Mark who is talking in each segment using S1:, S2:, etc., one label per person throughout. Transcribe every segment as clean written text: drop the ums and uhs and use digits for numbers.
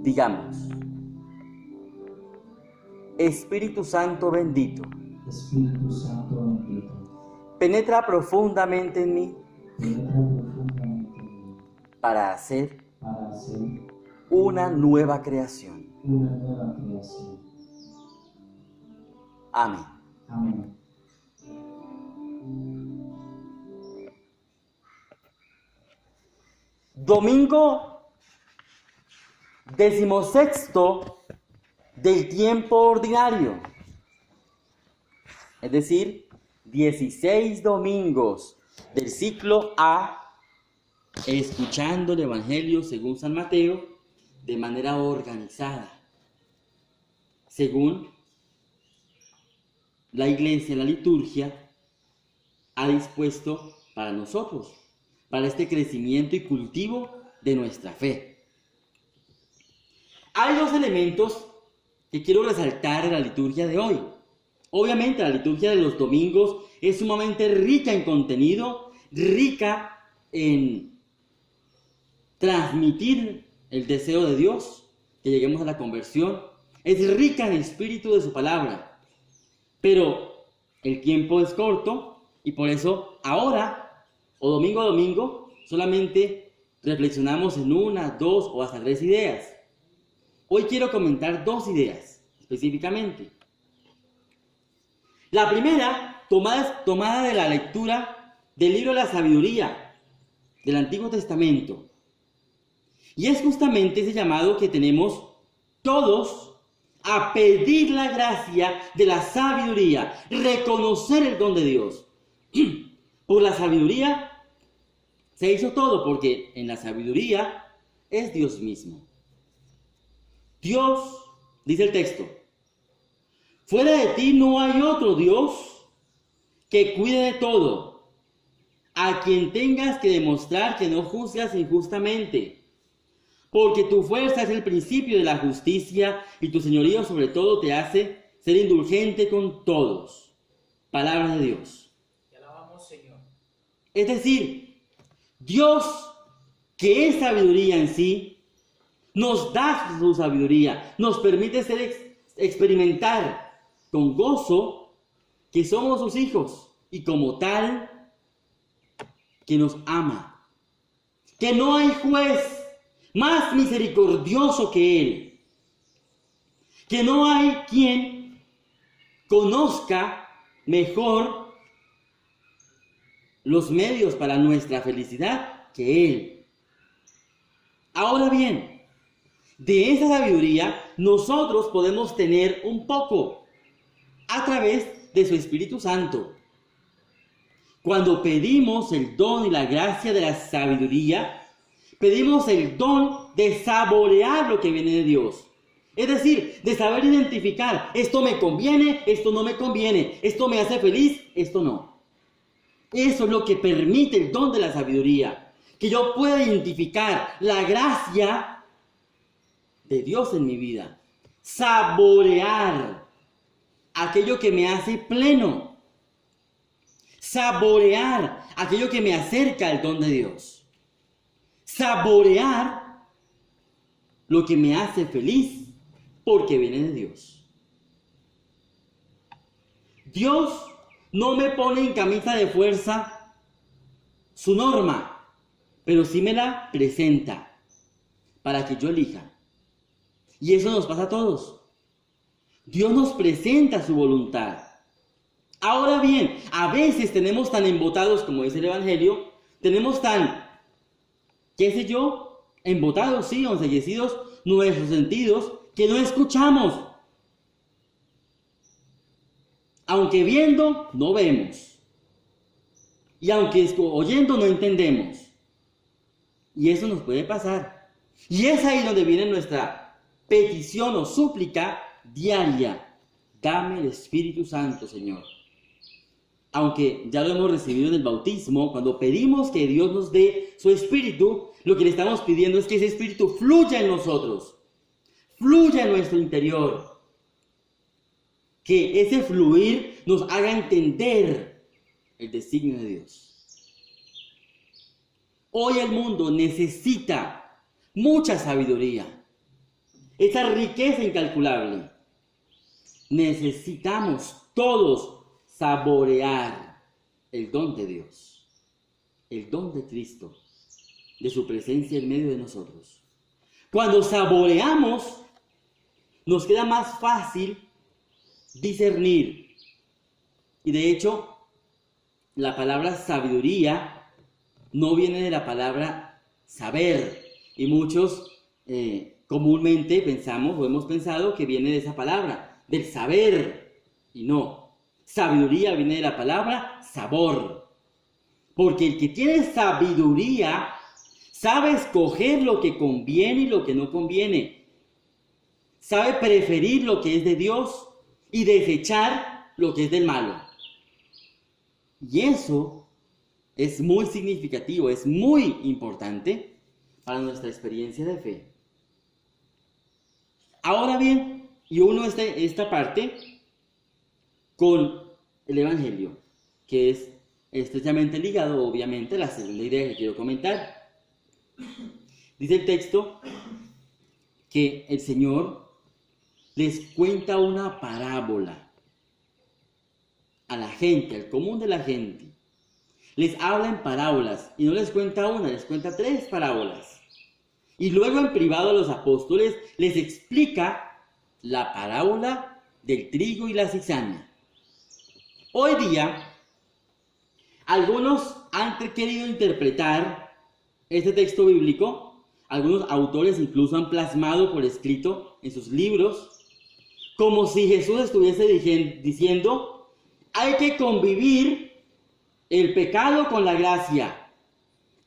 S1: Digamos: Espíritu Santo bendito,
S2: Espíritu Santo bendito,
S1: penetra profundamente en mí
S2: penetra profundamente en mí
S1: para hacer
S2: para hacer
S1: una nueva creación.
S2: una nueva creación.
S1: Amén.
S2: Amén.
S1: Domingo 16º del tiempo ordinario. Es decir, 16 domingos del ciclo A, escuchando el Evangelio según San Mateo de manera organizada, según la Iglesia, la liturgia, ha dispuesto para nosotros, para este crecimiento y cultivo de nuestra fe. Hay dos elementos que quiero resaltar en la liturgia de hoy. Obviamente la liturgia de los domingos es sumamente rica en contenido, rica en transmitir el deseo de Dios, que lleguemos a la conversión. Es rica en el espíritu de su palabra. Pero el tiempo es corto y por eso ahora, o domingo a domingo, solamente reflexionamos en una, dos o hasta 3 ideas. Hoy quiero comentar 2 ideas específicamente. La primera, tomada de la lectura del libro de la sabiduría del Antiguo Testamento. Y es justamente ese llamado que tenemos todos a pedir la gracia de la sabiduría, reconocer el don de Dios. Por la sabiduría se hizo todo, porque en la sabiduría es Dios mismo. Dios, dice el texto, fuera de ti no hay otro Dios que cuide de todo, a quien tengas que demostrar que no juzgas injustamente, porque tu fuerza es el principio de la justicia y tu señorío sobre todo te hace ser indulgente con todos. Palabra de Dios.
S3: Te alabamos, Señor.
S1: Es decir, Dios, que es sabiduría en sí, nos da su sabiduría, nos permite experimentar con gozo que somos sus hijos y como tal que nos ama, que no hay juez más misericordioso que Él, que no hay quien conozca mejor los medios para nuestra felicidad que Él. Ahora bien, de esa sabiduría nosotros podemos tener un poco a través de su Espíritu Santo. Cuando pedimos el don y la gracia de la sabiduría, pedimos el don de saborear lo que viene de Dios. Es decir, de saber identificar, esto me conviene, esto no me conviene, esto me hace feliz, esto no. Eso es lo que permite el don de la sabiduría, que yo pueda identificar la gracia de Dios en mi vida, saborear aquello que me hace pleno, saborear aquello que me acerca al don de Dios, saborear lo que me hace feliz porque viene de Dios. Dios no me pone en camisa de fuerza su norma, pero sí me la presenta para que yo elija. Y eso nos pasa a todos. Dios nos presenta su voluntad. Ahora bien, a veces tenemos tan embotados, como dice el Evangelio, tenemos tan, qué sé yo, embotados, sí, enceguecidos nuestros sentidos, que no escuchamos. Aunque viendo, no vemos. Y aunque oyendo, no entendemos. Y eso nos puede pasar. Y es ahí donde viene nuestra petición o súplica diaria. Dame el Espíritu Santo, Señor. Aunque ya lo hemos recibido en el bautismo, cuando pedimos que Dios nos dé su Espíritu, lo que le estamos pidiendo es que ese Espíritu fluya en nosotros, fluya en nuestro interior. Que ese fluir nos haga entender el designio de Dios. Hoy el mundo necesita mucha sabiduría. esa riqueza incalculable. Necesitamos todos saborear el don de Dios, el don de Cristo, de su presencia en medio de nosotros. Cuando saboreamos, nos queda más fácil discernir. Y de hecho, la palabra sabiduría no viene de la palabra saber. Y muchos comúnmente pensamos o hemos pensado que viene de esa palabra, del saber. Y no. Sabiduría viene de la palabra sabor. Porque el que tiene sabiduría sabe escoger lo que conviene y lo que no conviene. Sabe preferir lo que es de Dios y desechar lo que es del malo. Y eso es muy significativo, es muy importante para nuestra experiencia de fe. Ahora bien, y uno esta parte con el Evangelio, que es estrechamente ligado, obviamente, a la segunda idea que quiero comentar. Dice el texto que el Señor les cuenta una parábola a la gente, al común de la gente. Les habla en parábolas y no les cuenta una, les cuenta 3 parábolas. Y luego en privado a los apóstoles les explica la parábola del trigo y la cizaña. Hoy día, algunos han querido interpretar este texto bíblico, algunos autores incluso han plasmado por escrito en sus libros, como si Jesús estuviese diciendo, hay que convivir el pecado con la gracia,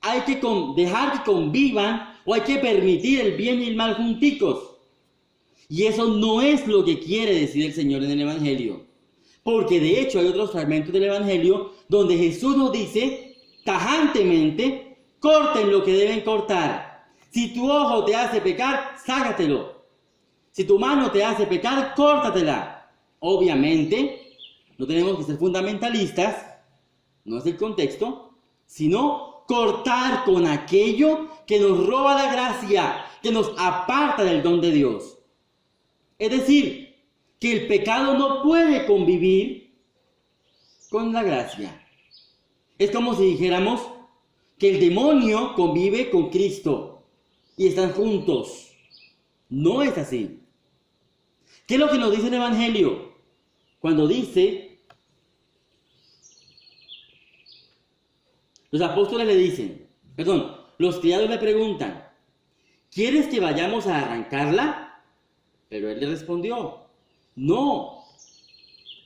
S1: hay que dejar que convivan o hay que permitir el bien y el mal junticos. Y eso no es lo que quiere decir el Señor en el Evangelio, porque de hecho hay otros fragmentos del Evangelio donde Jesús nos dice tajantemente, corten lo que deben cortar. Si tu ojo te hace pecar, sácatelo. Si tu mano te hace pecar, córtatela. Obviamente, no tenemos que ser fundamentalistas, no es el contexto, sino cortar con aquello que nos roba la gracia, que nos aparta del don de Dios. Es decir, que el pecado no puede convivir con la gracia. Es como si dijéramos que el demonio convive con Cristo y están juntos. No es así. ¿Qué es lo que nos dice el Evangelio? Cuando dice, los apóstoles le dicen, los criados le preguntan, ¿quieres que vayamos a arrancarla? Pero él le respondió, no,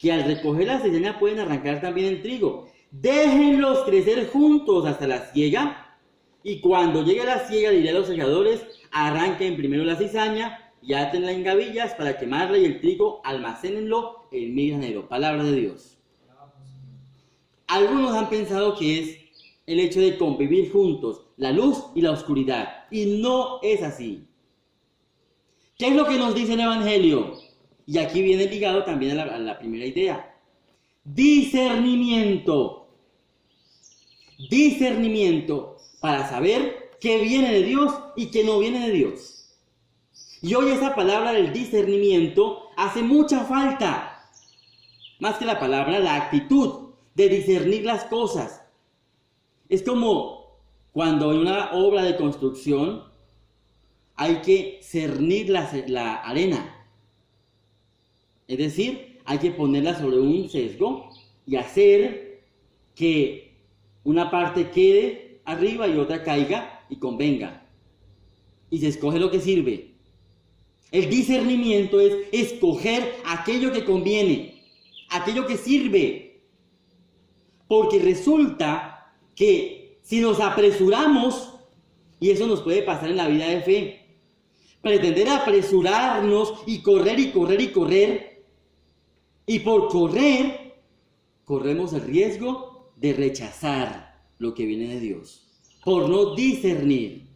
S1: que al recoger la cizaña pueden arrancar también el trigo. Déjenlos crecer juntos hasta la siega, y cuando llegue la siega diré a los segadores, arranquen primero la cizaña y átenla en gavillas para quemarla, y el trigo almacénenlo en mi granero. Palabra de Dios. Algunos han pensado que es el hecho de convivir juntos, la luz y la oscuridad, y no es así. ¿Qué es lo que nos dice el Evangelio? Y aquí viene ligado también a la primera idea. Discernimiento. Discernimiento para saber qué viene de Dios y qué no viene de Dios. Y hoy esa palabra del discernimiento hace mucha falta. Más que la palabra, la actitud de discernir las cosas. Es como cuando en una obra de construcción hay que cernir la arena. Es decir, hay que ponerla sobre un sesgo y hacer que una parte quede arriba y otra caiga y convenga. Y se escoge lo que sirve. El discernimiento es escoger aquello que conviene, aquello que sirve. Porque resulta que si nos apresuramos, y eso nos puede pasar en la vida de fe, pretender apresurarnos y correr y correr y correr, y por correr, corremos el riesgo de rechazar lo que viene de Dios, por no discernir.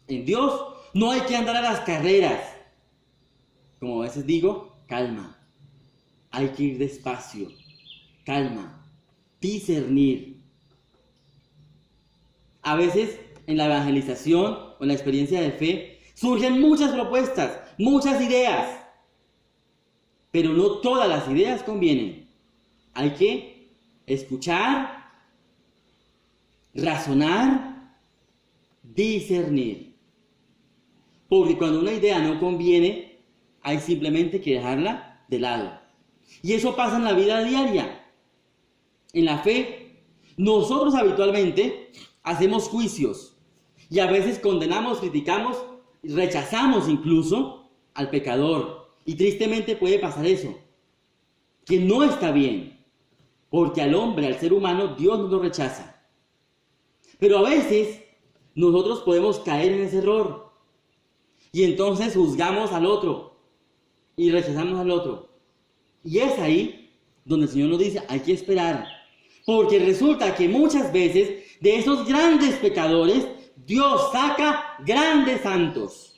S1: En Dios no hay que andar a las carreras. Como a veces digo, calma. Hay que ir despacio, calma, discernir. A veces en la evangelización o en la experiencia de fe Surgen muchas propuestas, muchas ideas, pero no todas las ideas convienen. Hay que escuchar, razonar, discernir. Porque cuando una idea no conviene, hay simplemente que dejarla de lado. Y eso pasa en la vida diaria. En la fe, nosotros habitualmente hacemos juicios y a veces condenamos, criticamos, rechazamos incluso al pecador. Y tristemente puede pasar eso, que no está bien, porque al hombre, al ser humano, Dios no lo rechaza. Pero a veces nosotros podemos caer en ese error y entonces juzgamos al otro y rechazamos al otro. Y es ahí donde el Señor nos dice, hay que esperar, porque resulta que muchas veces de esos grandes pecadores, Dios saca grandes santos.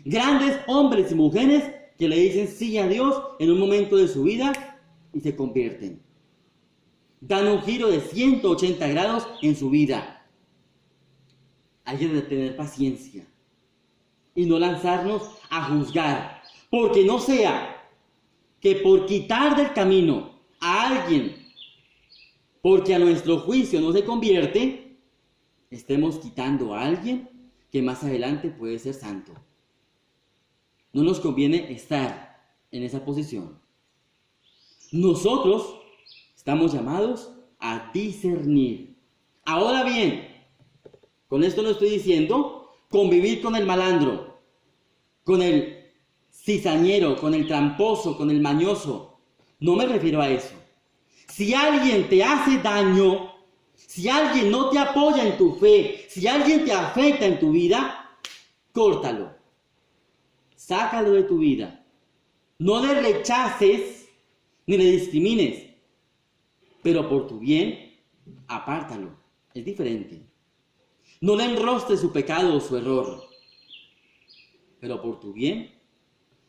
S1: Grandes hombres y mujeres que le dicen sí a Dios en un momento de su vida y se convierten. Dan un giro de 180 grados en su vida. Hay que tener paciencia y no lanzarnos a juzgar, porque no sea que por quitar del camino a alguien, porque a nuestro juicio no se convierte, estemos quitando a alguien que más adelante puede ser santo. No nos conviene estar en esa posición. Nosotros estamos llamados a discernir. Ahora bien, con esto no estoy diciendo convivir con el malandro, con el cizañero, con el tramposo, con el mañoso. No me refiero a eso. Si alguien te hace daño, si alguien no te apoya en tu fe, si alguien te afecta en tu vida, córtalo. Sácalo de tu vida. No le rechaces ni le discrimines, pero por tu bien, apártalo. Es diferente. No le enrostres su pecado o su error, pero por tu bien,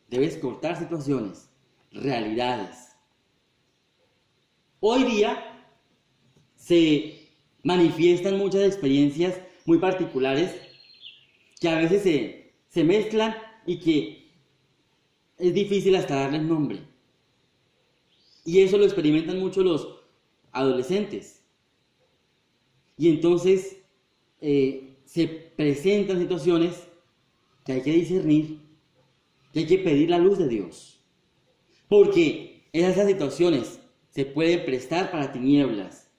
S1: debes cortar situaciones, realidades. Hoy día se manifiestan muchas experiencias muy particulares que a veces se mezclan y que es difícil hasta darles nombre. Y eso lo experimentan mucho los adolescentes. Y entonces se presentan situaciones que hay que discernir, que hay que pedir la luz de Dios. Porque esas situaciones se pueden prestar para tinieblas,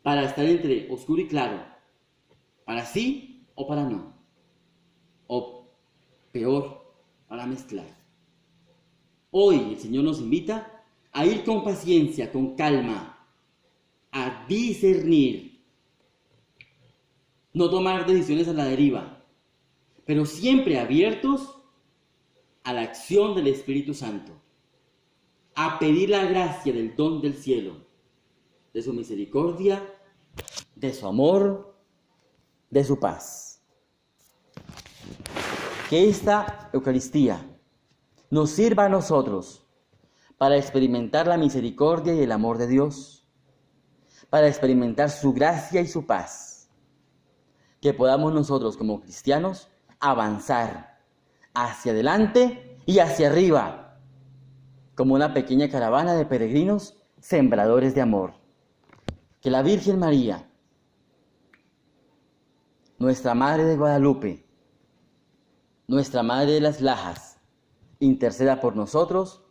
S1: para estar entre oscuro y claro, para sí o para no, o peor, para mezclar. Hoy el Señor nos invita a ir con paciencia, con calma, a discernir, no tomar decisiones a la deriva, pero siempre abiertos a la acción del Espíritu Santo, a pedir la gracia del don del cielo, de su misericordia, de su amor, de su paz. Que esta Eucaristía nos sirva a nosotros para experimentar la misericordia y el amor de Dios, para experimentar su gracia y su paz. Que podamos nosotros como cristianos avanzar hacia adelante y hacia arriba, como una pequeña caravana de peregrinos sembradores de amor. Que la Virgen María, nuestra Madre de Guadalupe, nuestra Madre de las Lajas, interceda por nosotros,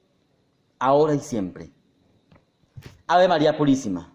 S1: ahora y siempre. Ave María Purísima.